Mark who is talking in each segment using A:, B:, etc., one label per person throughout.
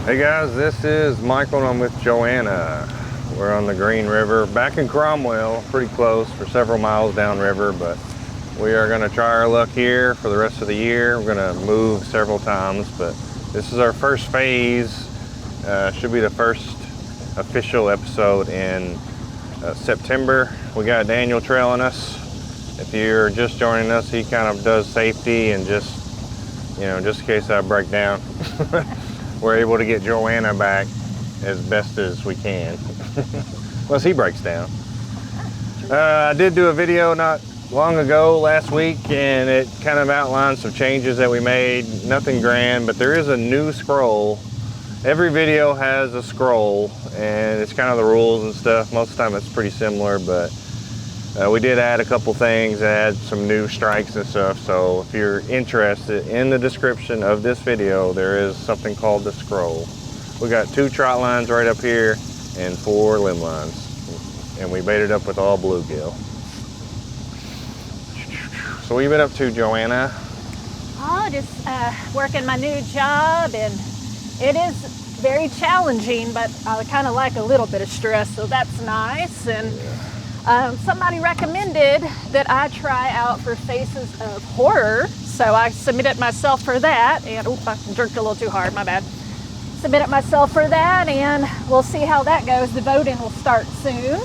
A: Hey guys, this is Michael and I'm with JoAnna. We're on the Green River, back in Cromwell, pretty close, for several miles downriver, but we are going to try our luck here for the rest of the year. We're going to move several times, but this is our first phase. Should be the first official episode in September. We got Daniel trailing us. If you're just joining us, he kind of does safety and just in case I break down. We're able to get JoAnna back as best as we can, unless he breaks down. I did do a video not long ago, last week, and it kind of outlined some changes that we made. Nothing grand, but there is a new scroll. Every video has a scroll, and it's kind of the rules and stuff. Most of the time it's pretty similar, but we did add a couple things, add some new strikes and stuff. So if you're interested, in the description of this video, there is something called the scroll. We got 2 trot lines right up here and 4 limb lines. And we baited up with all bluegill. So what you been up to, JoAnna?
B: Oh, just working my new job, and it is very challenging, but I kind of like a little bit of stress, so that's nice. And somebody recommended that I try out for Faces of Horror, so I submitted myself for that, and I jerked a little too hard, my bad. Submitted myself for that, and we'll see how that goes. The voting will start soon.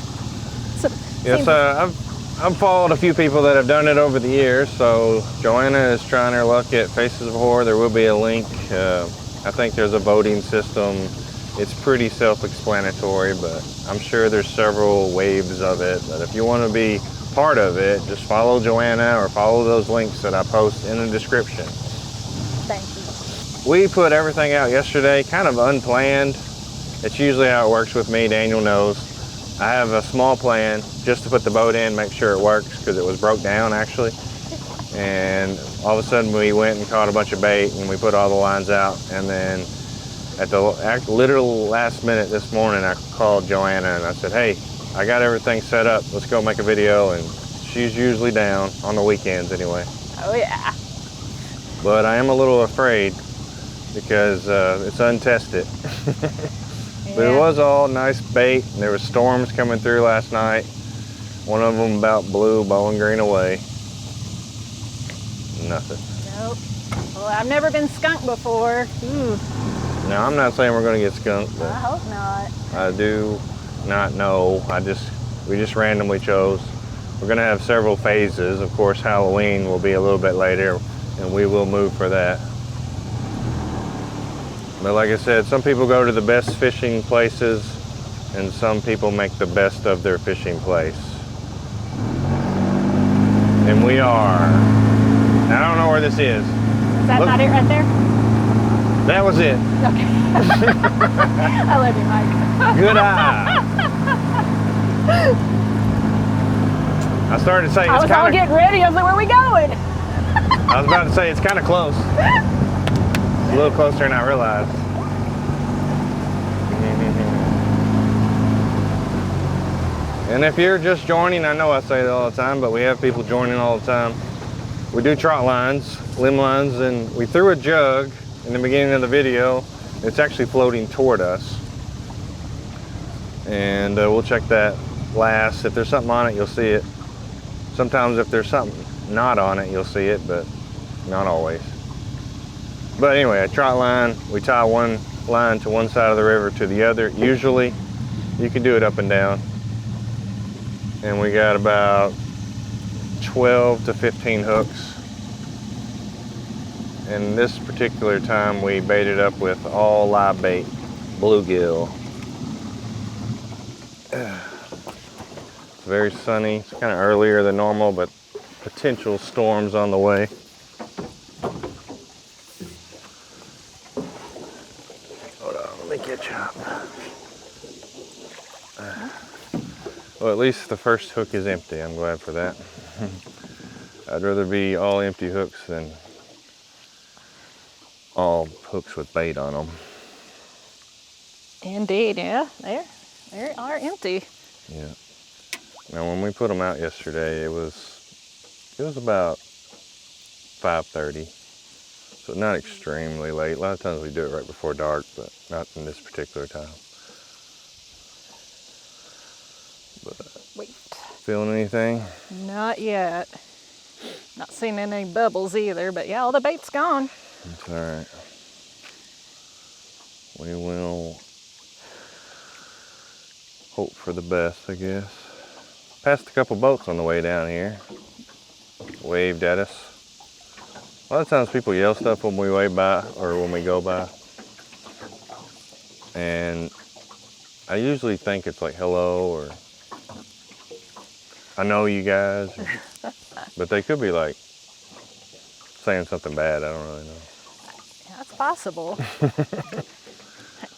B: So,
A: yes, I've followed a few people that have done it over the years, so JoAnna is trying her luck at Faces of Horror. There will be a link. I think there's a voting system. It's pretty self-explanatory, but I'm sure there's several waves of it. But if you want to be part of it, just follow JoAnna or follow those links that I post in the description.
B: thank you.
A: We put everything out yesterday, kind of unplanned. It's usually how it works with me, Daniel knows. I have a small plan just to put the boat in, make sure it works, because it was broke down actually. And all of a sudden we went and caught a bunch of bait and we put all the lines out, and then at the literal last minute this morning, I called JoAnna and I said, hey, I got everything set up. Let's go make a video. And she's usually down on the weekends anyway.
B: Oh yeah.
A: But I am a little afraid because it's untested. But it was all nice bait. And there was storms coming through last night. One of them about blew Bowling Green away. Nothing.
B: Nope. Well, I've never been skunked before. Ooh.
A: Now, I'm not saying we're going to get skunked, but
B: I hope not.
A: I do not know. We just randomly chose. We're going to have several phases. Of course, Halloween will be a little bit later, and we will move for that. But like I said, some people go to the best fishing places, and some people make the best of their fishing place. And we are. I don't know where this is.
B: Is that not it right there?
A: That was it.
B: Okay. I love you, Mike.
A: Good eye. I started to say
B: I was all getting ready. I was like, where are we going?
A: I was about to say it's kind of close. It's a little closer than I realized. And if you're just joining, I know I say it all the time, but we have people joining all the time. We do trot lines, limb lines, and we threw a jug in the beginning of the video. It's actually floating toward us. And we'll check that last. If there's something on it, you'll see it. Sometimes if there's something not on it, you'll see it, but not always. But anyway, a trot line, we tie one line to one side of the river to the other. Usually, you can do it up and down. And we got about 12 to 15 hooks. And this particular time we baited up with all live bait, bluegill. It's very sunny. It's kind of earlier than normal, but potential storms on the way. Hold on, let me catch up. Well, at least the first hook is empty. I'm glad for that. I'd rather be all empty hooks than all hooks with bait on them.
B: Indeed, yeah. They are empty.
A: Yeah. Now, when we put them out yesterday, it was about 5:30. So not extremely late. A lot of times we do it right before dark, but not in this particular time. But
B: Wait.
A: feeling anything?
B: Not yet. Not seeing any bubbles either, but yeah, all the bait's gone.
A: It's all right. We will hope for the best, I guess. Passed a couple boats on the way down here. Waved at us. A lot of times people yell stuff when we wave by or when we go by. And I usually think it's like hello or I know you guys. But they could be like saying something bad. I don't really know.
B: Yeah, that's possible.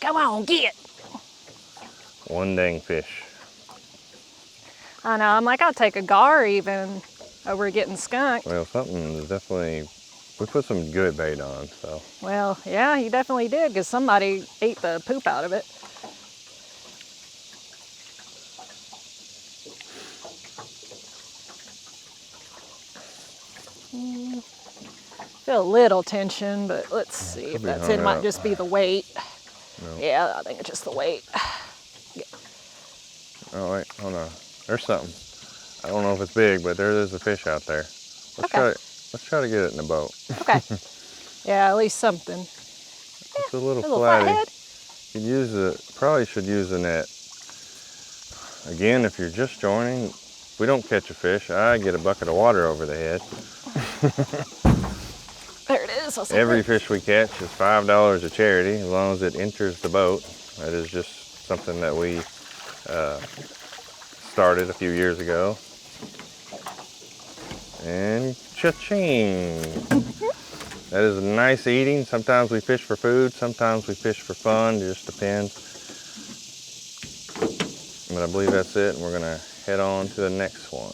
B: Come on, get.
A: One dang fish.
B: I know, I'm like, I'll take a gar even over getting skunked.
A: Well, something is definitely, we put some good bait on, so.
B: Well, yeah, you definitely did, because somebody ate the poop out of it. Feel a little tension, but let's see if that's it. Might just be the weight.
A: No.
B: Yeah, I think it's just the weight.
A: Oh wait, hold on. There's something. I don't know if it's big, but there is a fish out there. Let's try to get it in the boat.
B: Okay. Yeah, at least something.
A: It's a little flatty.
B: flathead.
A: Probably should use a net. Again, if you're just joining, we don't catch a fish. I get a bucket of water over the head.
B: There it is.
A: Every fish we catch is $5 a charity, as long as it enters the boat. That is just something that we started a few years ago. And cha-ching! That is nice eating. Sometimes we fish for food, sometimes we fish for fun, it just depends. But I believe that's it, and we're gonna head on to the next one.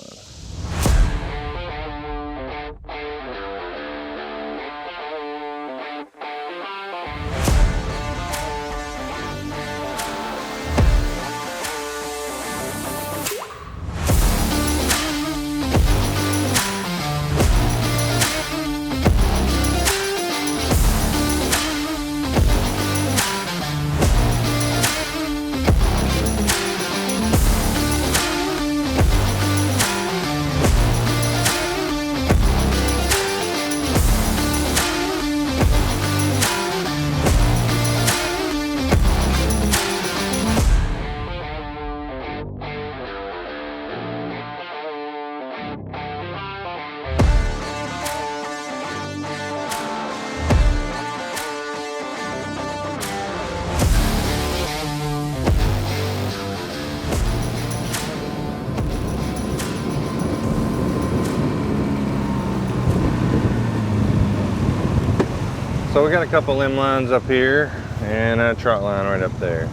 A: So we got a couple limb lines up here and a trot line right up there.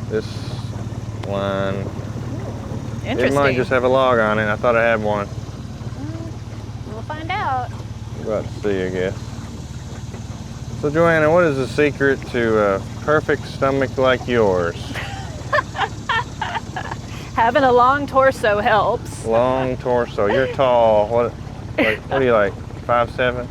A: This line, it might just have a log on it. I thought I had one.
B: We'll find out.
A: We're about to see, I guess. So JoAnna, what is the secret to a perfect stomach like yours?
B: Having a long torso helps.
A: Long torso. You're tall. What are you like? 5'7"?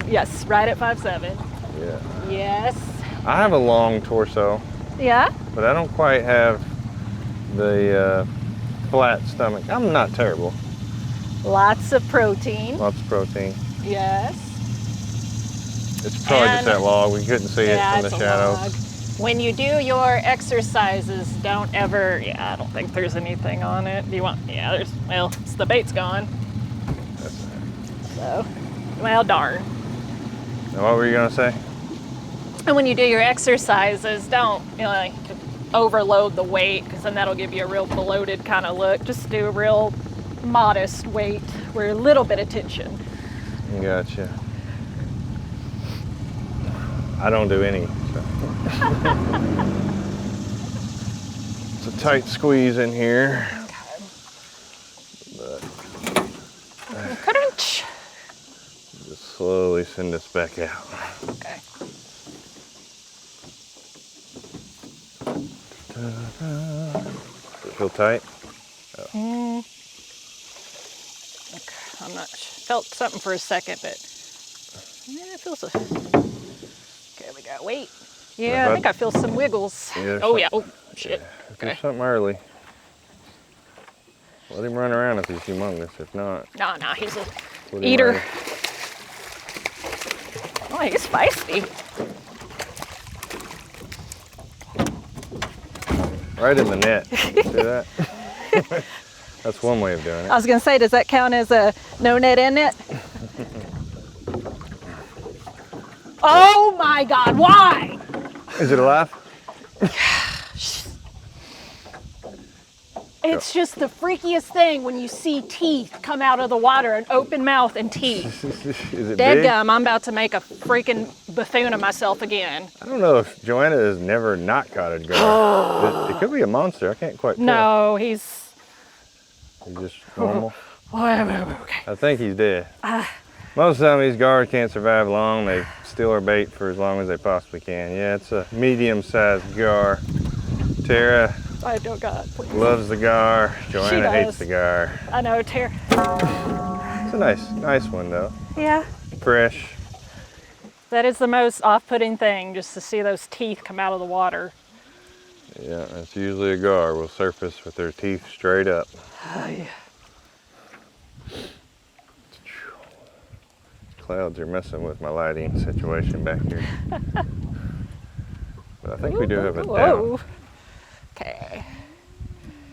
B: Yes, right at 5'7".
A: Yeah.
B: Yes.
A: I have a long torso.
B: Yeah?
A: But I don't quite have the flat stomach. I'm not terrible.
B: Lots of protein.
A: Lots of protein.
B: Yes.
A: It's probably just that log. We couldn't see it from the shadows.
B: Log. When you do your exercises, don't ever, I don't think there's anything on it. Do you want, it's the bait's gone.
A: That's right.
B: So, well, darn.
A: Now, what were you gonna say?
B: And when you do your exercises, don't overload the weight, because then that'll give you a real bloated kind of look. Just do a real modest weight with a little bit of tension.
A: Gotcha. I don't do any. So. It's a tight squeeze in here.
B: Okay.
A: But
B: Crunch.
A: just slowly send this back out.
B: Okay.
A: Does it feel tight? Oh.
B: Okay. I'm not felt something for a second, but Yeah, it feels okay, we got wait. Yeah, I think I feel some wiggles.
A: Yeah,
B: Oh yeah, oh shit.
A: If
B: Okay.
A: there's something early, let him run around if he's humongous. If not,
B: No, he's a
A: put him
B: eater.
A: right.
B: Oh, he's feisty.
A: Right in the net. See that? That's one way of doing it.
B: I was gonna say, does that count as a no net in net? Oh my God, why?
A: Is it alive?
B: It's just the freakiest thing when you see teeth come out of the water, an open mouth and teeth.
A: Is it big?
B: Deadgum, I'm about to make a freaking buffoon of myself again.
A: I don't know if JoAnna has never not caught a gar. It could be a monster. I can't quite tell.
B: No, he's
A: Just normal.
B: okay.
A: I think he's dead. Most of the time these gars can't survive long. They steal our bait for as long as they possibly can. Yeah, it's a medium-sized gar. Tara
B: I don't God, please.
A: loves the gar. JoAnna hates the gar.
B: I know, Tara.
A: It's a nice one though.
B: Yeah.
A: Fresh.
B: That is the most off-putting thing, just to see those teeth come out of the water.
A: Yeah, it's usually a gar will surface with their teeth straight up.
B: Oh, yeah.
A: Clouds are messing with my lighting situation back here. But I think we do have a
B: Okay.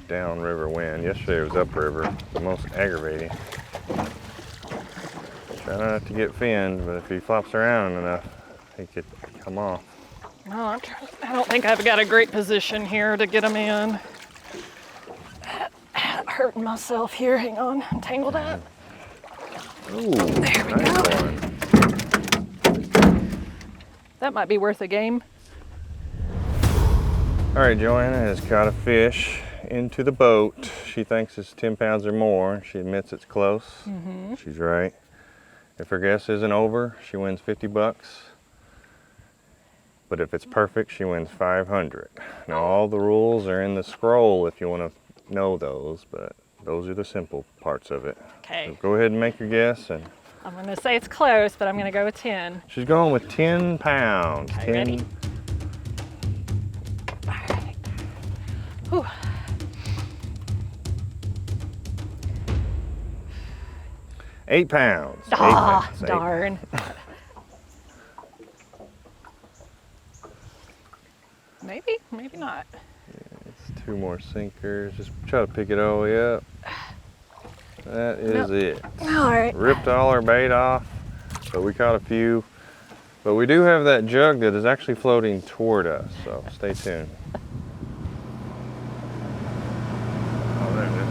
A: downriver wind. Yesterday it was upriver, the most aggravating. Try not to get finned, but if he flops around enough, he could come off.
B: No, I don't think I've got a great position here to get him in. Hurting myself here. Hang on, I'm tangled up.
A: Ooh,
B: There we
A: nice
B: go.
A: one.
B: That might be worth a game.
A: All right, JoAnna has caught a fish into the boat. She thinks it's 10 pounds or more. She admits it's close. She's right. If her guess isn't over, she wins 50 bucks. But if it's perfect, she wins 500. Now all the rules are in the scroll if you want to know those, but those are the simple parts of it.
B: Okay.
A: So go ahead and make your guess. And
B: I'm gonna say it's close, but I'm gonna go with 10.
A: she's going with 10 pounds.
B: Okay,
A: 10.
B: ready? All right. Whew.
A: £8 pounds.
B: Ah,
A: 8 pounds.
B: darn. Maybe not.
A: It's 2 more sinkers. Just try to pick it all the way up. That is it.
B: All right.
A: Ripped all our bait off, but we caught a few. But we do have that jug that is actually floating toward us, so stay tuned. Oh, there it is.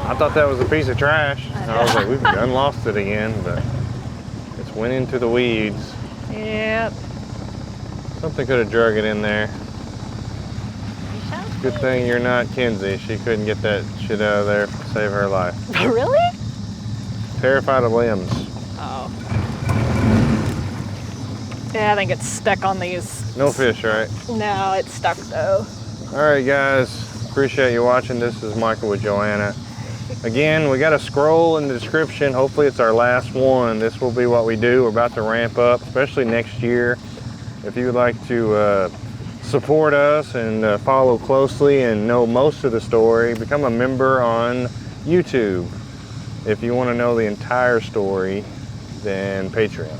A: I thought that was a piece of trash. I was like, we've done lost it again, but it's went into the weeds.
B: Yep.
A: Something could have drug it in there. Good thing you're not Kinsey. She couldn't get that shit out of there to save her life.
B: Really?
A: Terrified of limbs.
B: Oh. Yeah, I think it's stuck on these.
A: No fish, right?
B: No, it's stuck though.
A: All right, guys. Appreciate you watching. This is Michael with JoAnna. Again, we got a scroll in the description. Hopefully it's our last one. This will be what we do. We're about to ramp up, especially next year. If you would like to support us and follow closely and know most of the story, become a member on YouTube. If you want to know the entire story, then Patreon.